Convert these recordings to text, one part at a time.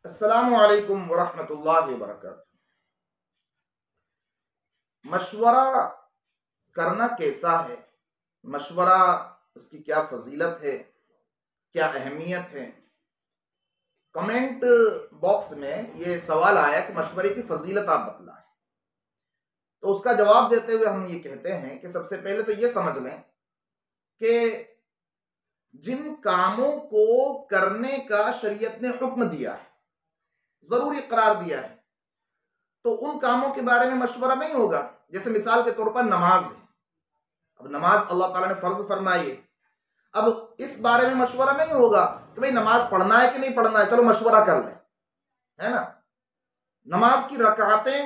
السلام علیکم ورحمۃ اللہ وبرکاتہ۔ مشورہ کرنا کیسا ہے؟ مشورہ اس کی کیا فضیلت ہے، کیا اہمیت ہے؟ کمنٹ باکس میں یہ سوال آیا کہ مشورے کی فضیلت آپ بتلائیں، تو اس کا جواب دیتے ہوئے ہم یہ کہتے ہیں کہ سب سے پہلے تو یہ سمجھ لیں کہ جن کاموں کو کرنے کا شریعت نے حکم دیا ہے، ضروری قرار دیا ہے، تو ان کاموں کے بارے میں مشورہ نہیں ہوگا۔ جیسے مثال کے طور پر نماز ہے، اب نماز اللہ تعالیٰ نے فرض فرمائی ہے، اب اس بارے میں مشورہ نہیں ہوگا کہ بھئی نماز پڑھنا ہے کہ نہیں پڑھنا ہے، چلو مشورہ کر لیں، ہے نا۔ نماز کی رکعتیں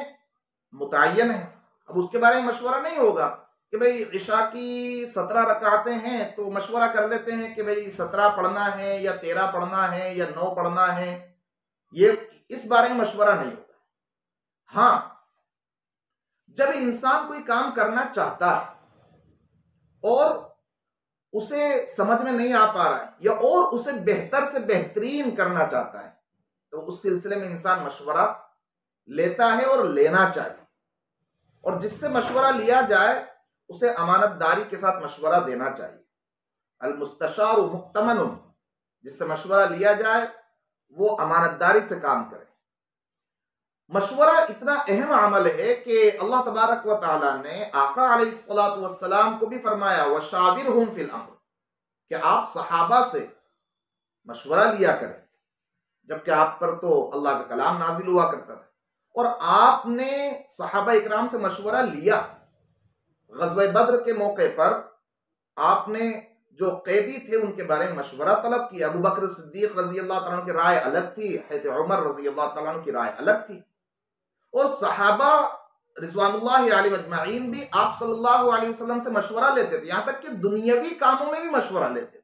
متعین ہیں، اب اس کے بارے میں مشورہ نہیں ہوگا کہ بھئی عشاء کی 17 رکعتیں ہیں تو مشورہ کر لیتے ہیں کہ بھئی 17 پڑھنا ہے یا 13 پڑھنا ہے یا 9 پڑھنا ہے، یہ اس بارے میں مشورہ نہیں ہوگا۔ ہاں، جب انسان کوئی کام کرنا چاہتا ہے اور اسے سمجھ میں نہیں آ پا رہا ہے یا اور اسے بہتر سے بہترین کرنا چاہتا ہے، تو اس سلسلے میں انسان مشورہ لیتا ہے اور لینا چاہیے، اور جس سے مشورہ لیا جائے اسے امانت داری کے ساتھ مشورہ دینا چاہیے۔ المستشار مؤتمن، جس سے مشورہ لیا جائے وہ امانت داری سے کام کرے۔ مشورہ اتنا اہم عمل ہے کہ اللہ تبارک و تعالیٰ نے آقا علیہ السلام کو بھی فرمایا وَشَاوِرْهُمْ فِي الْأَمْرِ، کہ آپ صحابہ سے مشورہ لیا کریں، جبکہ آپ پر تو اللہ کا کلام نازل ہوا کرتا تھا، اور آپ نے صحابہ اکرام سے مشورہ لیا۔ غزوہ بدر کے موقع پر آپ نے جو قیدی تھے ان کے بارے میں مشورہ طلب کیا۔ ابو بکر صدیق رضی اللہ تعالیٰ عنہ کی رائے الگ تھی، حضرت عمر رضی اللہ تعالیٰ عنہ کی رائے الگ تھی، اور صحابہ رضوان اللہ علیہ اجمعین بھی آپ صلی اللہ علیہ وسلم سے مشورہ لیتے تھے، یہاں تک کہ دنیاوی کاموں میں بھی مشورہ لیتے تھے،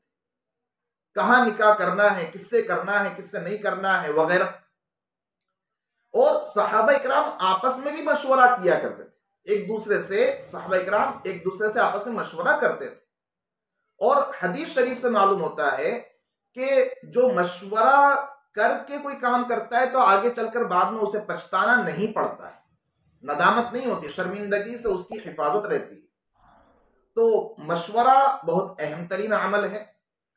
کہاں نکاح کرنا ہے، کس سے کرنا ہے، کس سے نہیں کرنا ہے وغیرہ، اور صحابہ اکرام آپس میں بھی مشورہ کیا کرتے تھے، ایک دوسرے سے صحابہ اکرام ایک دوسرے سے آپس میں مشورہ کرتے تھے۔ اور حدیث شریف سے معلوم ہوتا ہے کہ جو مشورہ کر کے کوئی کام کرتا ہے تو آگے چل کر بعد میں اسے پچھتانا نہیں پڑتا ہے، ندامت نہیں ہوتی، شرمندگی سے اس کی حفاظت رہتی ہے۔ تو مشورہ بہت اہم ترین عمل ہے،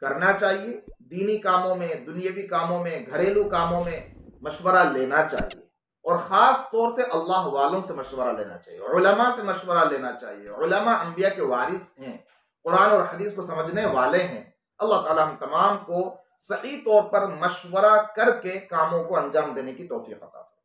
کرنا چاہیے، دینی کاموں میں، دنیاوی کاموں میں، گھریلو کاموں میں مشورہ لینا چاہیے، اور خاص طور سے اللہ والوں سے مشورہ لینا چاہیے، علماء سے مشورہ لینا چاہیے۔ علماء انبیاء کے وارث ہیں، قرآن اور حدیث کو سمجھنے والے ہیں۔ اللہ تعالیٰ ہم تمام کو صحیح طور پر مشورہ کر کے کاموں کو انجام دینے کی توفیق عطا فرمائے۔